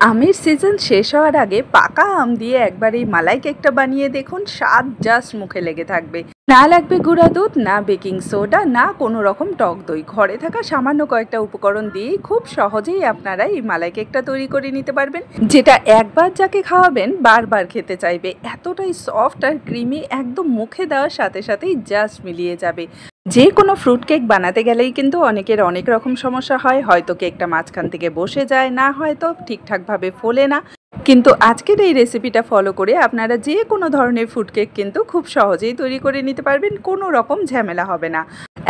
আমের সিজন শেষ হওয়ার আগে পাকা আম দিয়ে একবার এই মালাই কেকটা বানিয়ে দেখুন, স্বাদ জাস্ট মুখে লেগে থাকবে। না লাগবে গুঁড়া দুধ, না বেকিং সোডা, না কোনো রকম টক দই। ঘরে থাকা সামান্য কয়েকটা উপকরণ দিয়েই খুব সহজেই আপনারা এই মালাই কেকটা তৈরি করে নিতে পারবেন, যেটা একবার যাকে খাওয়াবেন বারবার খেতে চাইবে। এতটাই সফট আর ক্রিমি, একদম মুখে দেওয়ার সাথে সাথেই জাস্ট মিলিয়ে যাবে। যে কোনো ফ্রুট কেক বানাতে গেলেই কিন্তু অনেকের অনেক রকম সমস্যা হয়, হয়তো কেকটা মাঝখান থেকে বসে যায়, না হয়তো ঠিকঠাকভাবে ফোলে না। কিন্তু আজকের এই রেসিপিটা ফলো করে আপনারা যে কোনো ধরনের ফ্রুট কেক কিন্তু খুব সহজেই তৈরি করে নিতে পারবেন, কোনো রকম ঝামেলা হবে না।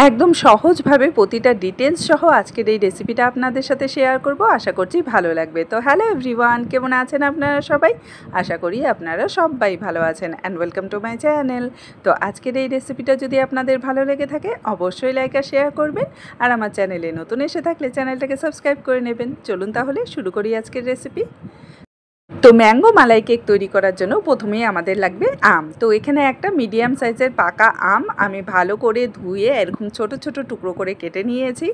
একদম সহজভাবে প্রতিটা ডিটেলস সহ আজকের এই রেসিপিটা আপনাদের সাথে শেয়ার করব, আশা করছি ভালো লাগবে। তো হ্যালো এভরিওয়ান, কেমন আছেন আপনারা সবাই? আশা করি আপনারা সবাই ভালো আছেন and welcome to my channel. তো আজকের এই রেসিপিটা যদি আপনাদের ভালো লেগে থাকে অবশ্যই লাইক আর শেয়ার করবেন, আর আমার চ্যানেলে নতুন এসে থাকলে চ্যানেলটাকে সাবস্ক্রাইব করে নেবেন। চলুন তাহলে শুরু করি আজকের রেসিপি। তো ম্যাঙ্গো মালাই কেক তৈরি করার জন্য প্রথমেই আমাদের লাগবে আম। তো এখানে একটা মিডিয়াম সাইজের পাকা আম আমি ভালো করে ধুয়ে এরকম ছোট ছোট টুকরো করে কেটে নিয়েছি।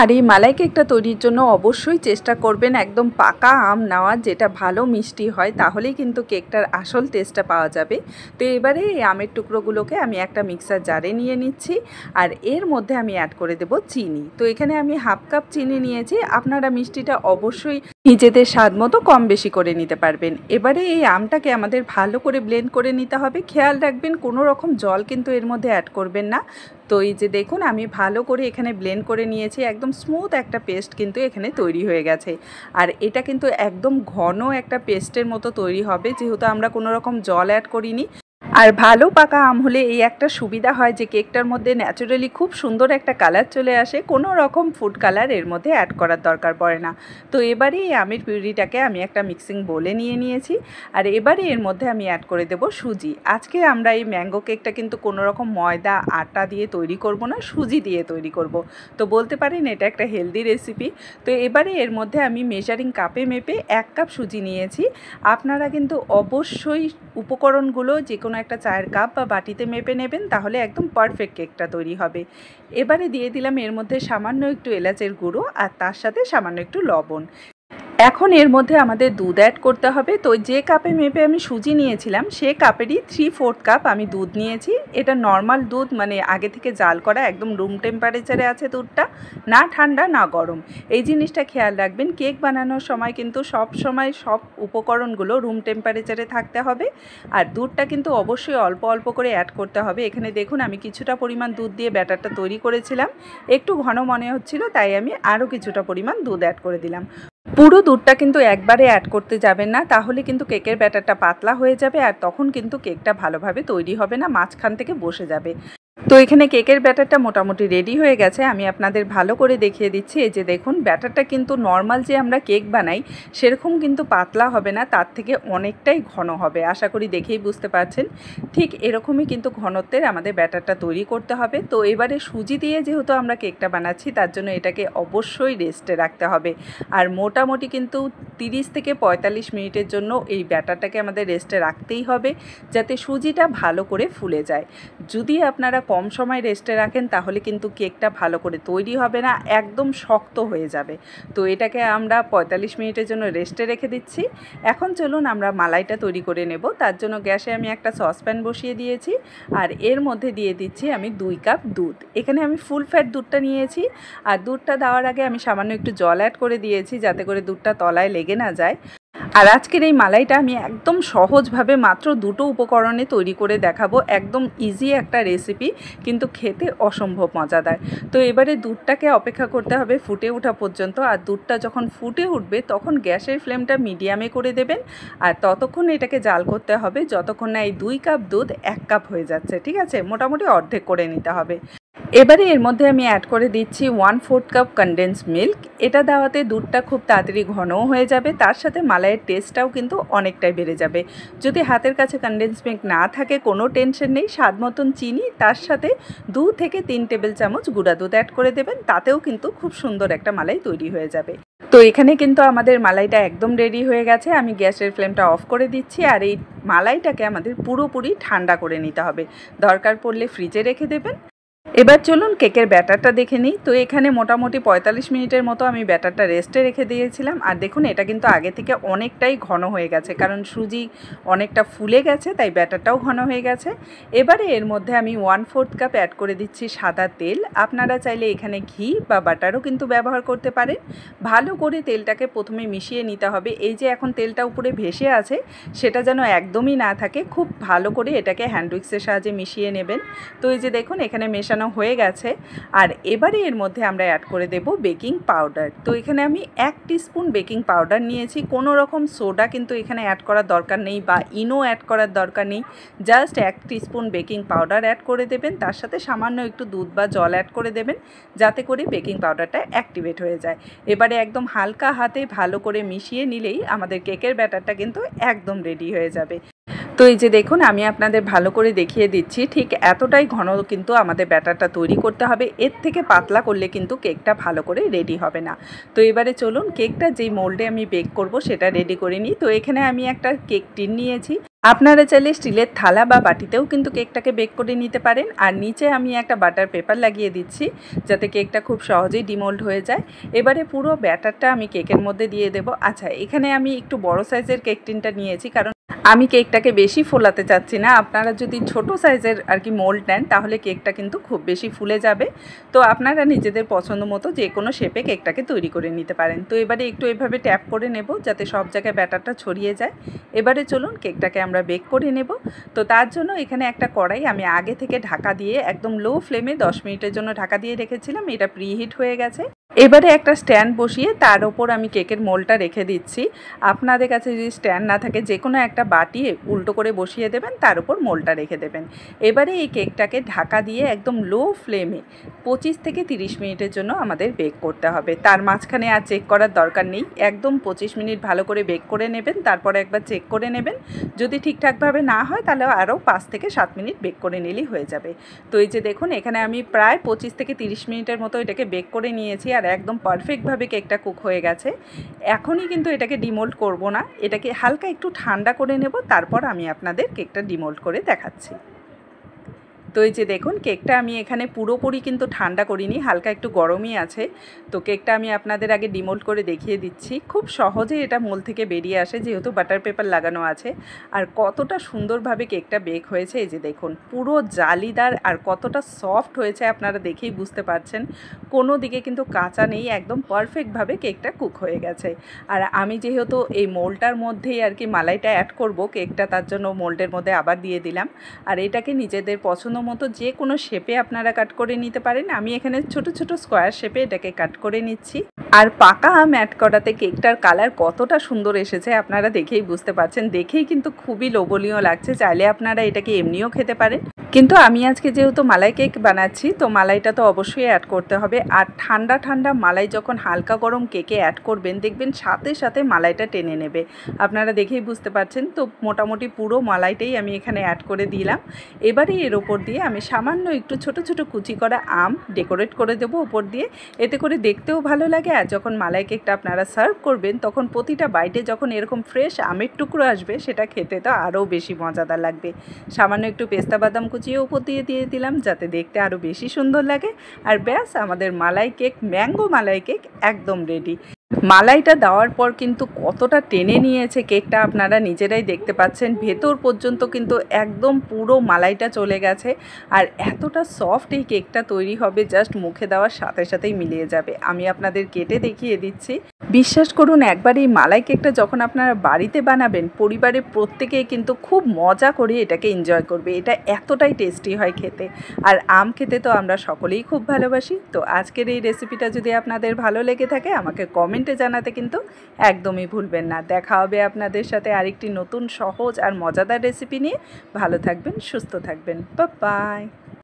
আর এই মালাই কেকটা তৈরির জন্য অবশ্যই চেষ্টা করবেন একদম পাকা আম নেওয়ার, যেটা ভালো মিষ্টি হয়, তাহলেই কিন্তু কেকটার আসল টেস্টটা পাওয়া যাবে। তো এবারে এই আমের টুকরোগুলোকে আমি একটা মিক্সার জারে নিয়ে নিচ্ছি, আর এর মধ্যে আমি অ্যাড করে দেব চিনি। তো এখানে আমি হাফ কাপ চিনি নিয়েছি, আপনারা মিষ্টিটা অবশ্যই নিজেদের স্বাদ মতো কম বেশি করে নিতে পারবেন। এবারে এই আমটাকে আমাদের ভালো করে ব্লেন্ড করে নিতে হবে। খেয়াল রাখবেন কোনো রকম জল কিন্তু এর মধ্যে অ্যাড করবেন না। তো এই যে দেখুন আমি ভালো করে এখানে ব্লেন্ড করে নিয়েছি, একদম স্মুথ একটা পেস্ট কিন্তু এখানে তৈরি হয়ে গেছে। আর এটা কিন্তু একদম ঘন একটা পেস্টের মতো তৈরি হবে, যেহেতু আমরা কোনো রকম জল অ্যাড করিনি। আর ভালো পাকা আম হলে এই একটা সুবিধা হয় যে কেকটার মধ্যে ন্যাচারালি খুব সুন্দর একটা কালার চলে আসে, কোনো রকম ফুড কালার এর মধ্যে অ্যাড করার দরকার পড়ে না। তো এবারে এই আমের পিউরিটাকে আমি একটা মিক্সিং বোলে নিয়ে নিয়েছি, আর এবারে এর মধ্যে আমি অ্যাড করে দেব সুজি। আজকে আমরা এই ম্যাঙ্গো কেকটা কিন্তু কোনো রকম ময়দা আটা দিয়ে তৈরি করব না, সুজি দিয়ে তৈরি করব। তো বলতে পারেন এটা একটা হেলদি রেসিপি। তো এবারে এর মধ্যে আমি মেজারিং কাপে মেপে 1 কাপ সুজি নিয়েছি। আপনারা কিন্তু অবশ্যই উপকরণগুলো যে কোনো একটা চায়ের কাপ বা বাটিতে মেপে নেবেন, তাহলে একদম পারফেক্ট কেকটা তৈরি হবে। এবারে দিয়ে দিলাম এর মধ্যে সামান্য একটু এলাচের গুঁড়ো, আর তার সাথে সামান্য একটু লবণ। এখন এর মধ্যে আমাদের দুধ অ্যাড করতে হবে। তো যে কাপে মেপে আমি সুজি নিয়েছিলাম সে কাপেরই 3/4 কাপ আমি দুধ নিয়েছি। এটা নর্মাল দুধ, মানে আগে থেকে জাল করা, একদম রুম টেম্পারেচারে আছে দুধটা, না ঠান্ডা না গরম। এই জিনিসটা খেয়াল রাখবেন, কেক বানানোর সময় কিন্তু সব সময় সব উপকরণগুলো রুম টেম্পারেচারে থাকতে হবে। আর দুধটা কিন্তু অবশ্যই অল্প অল্প করে অ্যাড করতে হবে। এখানে দেখুন আমি কিছুটা পরিমাণ দুধ দিয়ে ব্যাটারটা তৈরি করেছিলাম, একটু ঘন মনে হচ্ছিল, তাই আমি আরও কিছুটা পরিমাণ দুধ অ্যাড করে দিলাম। পুরো দুধটা কিন্তু একবারে অ্যাড করতে যাবেন না, তাহলে কিন্তু কেকের ব্যাটারটা পাতলা হয়ে যাবে, আর তখন কিন্তু কেকটা ভালোভাবে তৈরি হবে না, মাঝখান থেকে বসে যাবে। তো এখানে কেকের ব্যাটারটা মোটামুটি রেডি হয়ে গেছে, আমি আপনাদের ভালো করে দেখিয়ে দিচ্ছি। এই যে দেখুন ব্যাটারটা কিন্তু নর্মাল যে আমরা কেক বানাই সেরকম কিন্তু পাতলা হবে না, তার থেকে অনেকটাই ঘন হবে। আশা করি দেখেই বুঝতে পারছেন, ঠিক এরকমই কিন্তু ঘনত্বের আমাদের ব্যাটারটা তৈরি করতে হবে। তো এবারে সুজি দিয়ে যেহেতু আমরা কেকটা বানাচ্ছি, তার জন্য এটাকে অবশ্যই রেস্টে রাখতে হবে। আর মোটামুটি কিন্তু 30 থেকে 45 মিনিটের জন্য এই ব্যাটারটাকে আমাদের রেস্টে রাখতেই হবে, যাতে সুজিটা ভালো করে ফুলে যায়। যদি আপনারা কম সময় রেস্টে রাখেন তাহলে কিন্তু কেকটা ভালো করে তৈরি হবে না, একদম শক্ত হয়ে যাবে। তো এটাকে আমরা 45 মিনিটের জন্য রেস্টে রেখে দিচ্ছি। এখন চলুন আমরা মালাইটা তৈরি করে নেব। তার জন্য গ্যাসে আমি একটা সসপ্যান বসিয়ে দিয়েছি, আর এর মধ্যে দিয়ে দিচ্ছি আমি 2 কাপ দুধ। এখানে আমি ফুল ফ্যাট দুধটা নিয়েছি, আর দুধটা দেওয়ার আগে আমি সামান্য একটু জল অ্যাড করে দিয়েছি, যাতে করে দুধটা তলায় লেগে না যায়। আর আজকের এই মালাইটা আমি একদম সহজভাবে মাত্র 2টো উপকরণে তৈরি করে দেখাবো, একদম ইজি একটা রেসিপি, কিন্তু খেতে অসম্ভব মজাদার। তো এবারে দুধটাকে অপেক্ষা করতে হবে ফুটে ওঠা পর্যন্ত, আর দুধটা যখন ফুটে উঠবে তখন গ্যাসের ফ্লেমটা মিডিয়ামে করে দেবেন, আর ততক্ষণ এটাকে জাল করতে হবে যতক্ষণ না এই 2 কাপ দুধ 1 কাপ হয়ে যাচ্ছে। ঠিক আছে, মোটামুটি অর্ধেক করে নিতে হবে। এবারে এর মধ্যে আমি অ্যাড করে দিচ্ছি 1/4 কাপ কনডেন্স মিল্ক। এটা দেওয়াতে দুধটা খুব তাড়াতাড়ি ঘনও হয়ে যাবে, তার সাথে মালাইয়ের টেস্টটাও কিন্তু অনেকটাই বেড়ে যাবে। যদি হাতের কাছে কনডেন্স মিল্ক না থাকে কোনো টেনশন নেই, স্বাদ মতন চিনি, তার সাথে 2 থেকে 3 টেবিল চামচ গুঁড়া দুধ অ্যাড করে দেবেন, তাতেও কিন্তু খুব সুন্দর একটা মালাই তৈরি হয়ে যাবে। তো এখানে কিন্তু আমাদের মালাইটা একদম রেডি হয়ে গেছে। আমি গ্যাসের ফ্লেমটা অফ করে দিচ্ছি, আর এই মালাইটাকে আমাদের পুরোপুরি ঠান্ডা করে নিতে হবে। দরকার পড়লে ফ্রিজে রেখে দেবেন, এবার চলুন কেকের ব্যাটারটা দেখে নিই। তো এখানে মোটামুটি ৪৫ মিনিটের মতো আমি ব্যাটারটা রেস্টে রেখে দিয়েছিলাম। আর দেখুন এটা কিন্তু আগে থেকে অনেকটাই ঘন হয়ে গেছে, কারণ সুজি অনেকটা ফুলে গেছে, তাই ব্যাটারটাও ঘন হয়ে গেছে। এবারে এর মধ্যে আমি 1/4 কাপ অ্যাড করে দিচ্ছি সাদা তেল। আপনারা চাইলে এখানে ঘি বা বাটারও কিন্তু ব্যবহার করতে পারেন। ভালো করে তেলটাকে প্রথমে মিশিয়ে নিতে হবে। এই যে এখন তেলটা উপরে ভেসে আছে, সেটা যেন একদমই না থাকে। খুব ভালো করে এটাকে হ্যান্ড উইক্সের সাহায্যে মিশিয়ে নেবেন। তো এই যে দেখুন এখানে মেশানো হয়ে গেছে। আর এবারে এর মধ্যে আমরা অ্যাড করে দেব বেকিং পাউডার। তো এখানে আমি 1 টিস্পুন বেকিং পাউডার নিয়েছি। কোনো রকম সোডা কিন্তু এখানে অ্যাড করার দরকার নেই বা ইনো অ্যাড করার দরকার নেই। Just 1 teaspoon baking powder add করে দেবেন। তার সাথে সামান্য একটু দুধ বা জল অ্যাড করে দেবেন, যাতে করে বেকিং পাউডারটা অ্যাক্টিভেট হয়ে যায়। এবারে একদম হালকা হাতে ভালো করে মিশিয়ে নিলেই আমাদের কেকের ব্যাটারটা কিন্তু একদম রেডি হয়ে যাবে। তো এই যে দেখুন আমি আপনাদের ভালো করে দেখিয়ে দিচ্ছি, ঠিক এতটাই ঘন কিন্তু আমাদের ব্যাটারটা তৈরি করতে হবে। এর থেকে পাতলা করলে কিন্তু কেকটা ভালো করে রেডি হবে না। তো এবারে চলুন কেকটা যেই মোল্ডে আমি বেক করব সেটা রেডি করে নিই। তো এখানে আমি একটা কেক টিন নিয়েছি। আপনারা চাইলে স্টিলের থালা বা বাটিতেও কিন্তু কেকটাকে বেক করে নিতে পারেন। আর নিচে আমি একটা বাটার পেপার লাগিয়ে দিচ্ছি, যাতে কেকটা খুব সহজেই ডিমোল্ড হয়ে যায়। এবারে পুরো ব্যাটারটা আমি কেকের মধ্যে দিয়ে দেব। আচ্ছা, এখানে আমি একটু বড় সাইজের কেক টিনটা নিয়েছি, কারণ আমি কেকটাকে বেশি ফোলাতে চাচ্ছি না। আপনারা যদি ছোট সাইজের আর কি মোল্ড নেন, তাহলে কেকটা কিন্তু খুব বেশি ফুলে যাবে। তো আপনারা নিজেদের পছন্দ মতো যে কোনো শেপে কেকটাকে তৈরি করে নিতে পারেন। তো এবারে একটু এভাবে ট্যাপ করে নেব, যাতে সব জায়গায় ব্যাটারটা ছড়িয়ে যায়। এবারে চলুন কেকটাকে আমরা বেক করে নেব। তো তার জন্য এখানে একটা কড়াই আমি আগে থেকে ঢাকা দিয়ে একদম লো ফ্লেমে 10 মিনিটের জন্য ঢাকা দিয়ে রেখেছিলাম। এটা প্রিহিট হয়ে গেছে। এবারে একটা স্ট্যান্ড বসিয়ে তার ওপর আমি কেকের মোল্ডটা রেখে দিচ্ছি। আপনাদের কাছে যদি স্ট্যান্ড না থাকে, যে কোনো একটা বাটি উল্টো করে বসিয়ে দেবেন, তার উপর মোল্ডটা রেখে দেবেন। এবারে এই কেকটাকে ঢাকা দিয়ে একদম লো ফ্লেমে 25 থেকে 30 মিনিটের জন্য আমাদের বেক করতে হবে। তার মাঝখানে আর চেক করার দরকার নেই। একদম 25 মিনিট ভালো করে বেক করে নেবেন, তারপরে একবার চেক করে নেবেন। যদি ঠিকঠাকভাবে না হয়, তাহলে আরও 5 থেকে 7 মিনিট বেক করে নিলেই হয়ে যাবে। তো এই যে দেখুন এখানে আমি প্রায় 25 থেকে 30 মিনিটের মতো এটাকে বেক করে নিয়েছি, আর একদম পারফেক্টভাবে কেকটা কুক হয়ে গেছে। এখনই কিন্তু এটাকে ডিমোল্ড করব না, এটাকে হালকা একটু ঠান্ডা করে নেব, তারপর আমি আপনাদের কেকটা ডিমোল্ড করে দেখাচ্ছি। তো এই যে দেখুন কেকটা আমি এখানে পুরোপুরি কিন্তু ঠান্ডা করিনি, হালকা একটু গরমই আছে। তো কেকটা আমি আপনাদের আগে ডিমোল্ড করে দেখিয়ে দিচ্ছি। খুব সহজে এটা মোল থেকে বেরিয়ে আসে, যেহেতু বাটার পেপার লাগানো আছে। আর কতটা সুন্দরভাবে কেকটা বেক হয়েছে এই যে দেখুন, পুরো জালিদার আর কতটা সফট হয়েছে আপনারা দেখেই বুঝতে পারছেন। কোনো দিকে কিন্তু কাঁচা নেই, একদম পারফেক্টভাবে কেকটা কুক হয়ে গেছে। আর আমি যেহেতু এই মোল্ডটার মধ্যেই আর কি মালাইটা অ্যাড করব, কেকটা তার জন্য মোল্ডের মধ্যে আবার দিয়ে দিলাম। আর এটাকে নিজেদের পছন্দ মতো যে কোনো শেপে আপনারা কাট করে নিতে পারেন। আমি এখানে ছোট ছোট স্কোয়ার শেপে এটাকে কাট করে নিচ্ছি। আর পাকা আম অ্যাড করাতে কেকটার কালার কতটা সুন্দর এসেছে আপনারা দেখেই বুঝতে পারছেন। দেখেই কিন্তু খুবই লোভনীয় লাগছে। চাইলে আপনারা এটাকে এমনিও খেতে পারেন, কিন্তু আমি আজকে যেহেতু মালাই কেক বানাচ্ছি, তো মালাইটা তো অবশ্যই অ্যাড করতে হবে। আর ঠান্ডা ঠান্ডা মালাই যখন হালকা গরম কেকে অ্যাড করবেন, দেখবেন সাথে সাথে মালাইটা টেনে নেবে। আপনারা দেখেই বুঝতে পারছেন। তো মোটামুটি পুরো মালাইটাই আমি এখানে অ্যাড করে দিলাম। এবারে এর ওপর দিয়ে আমি সামান্য একটু ছোট ছোট কুচি করা আম ডেকোরেট করে দেবো ওপর দিয়ে। এতে করে দেখতেও ভালো লাগে, আর যখন মালাই কেকটা আপনারা সার্ভ করবেন, তখন প্রতিটা বাইটে যখন এরকম ফ্রেশ আমের টুকরো আসবে, সেটা খেতে তো আরও বেশি মজাদার লাগবে। সামান্য একটু পেস্তা বাদাম কুচিয়ে উপর দিয়ে দিলাম, যাতে দেখতে আরও বেশি সুন্দর লাগে। আর ব্যাস, আমাদের মালাই কেক, ম্যাঙ্গো মালাই কেক একদম রেডি। মালাইটা দেওয়ার পর কিন্তু কতটা টেনে নিয়েছে কেকটা আপনারা নিজেরাই দেখতে পাচ্ছেন। ভেতর পর্যন্ত কিন্তু একদম পুরো মালাইটা চলে গেছে। আর এতটা সফট এই কেকটা তৈরি হবে, জাস্ট মুখে দেওয়ার সাথে সাথেই মিলিয়ে যাবে। আমি আপনাদের কেটে দেখিয়ে দিচ্ছি। বিশ্বাস করুন, একবার এই মালাই কেকটা যখন আপনারা বাড়িতে বানাবেন, পরিবারের প্রত্যেকেই কিন্তু খুব মজা করে এটাকে এনজয় করবে। এটা এতটাই টেস্টি হয় খেতে। আর আম খেতে তো আমরা সকলেই খুব ভালোবাসি। তো আজকের এই রেসিপিটা যদি আপনাদের ভালো লেগে থাকে, আমাকে কমেন্টে জানাতে কিন্তু একদমই ভুলবেন না। দেখা হবে আপনাদের সাথে আরেকটি নতুন সহজ আর মজাদার রেসিপি নিয়ে। ভালো থাকবেন, সুস্থ থাকবেন। Bye bye.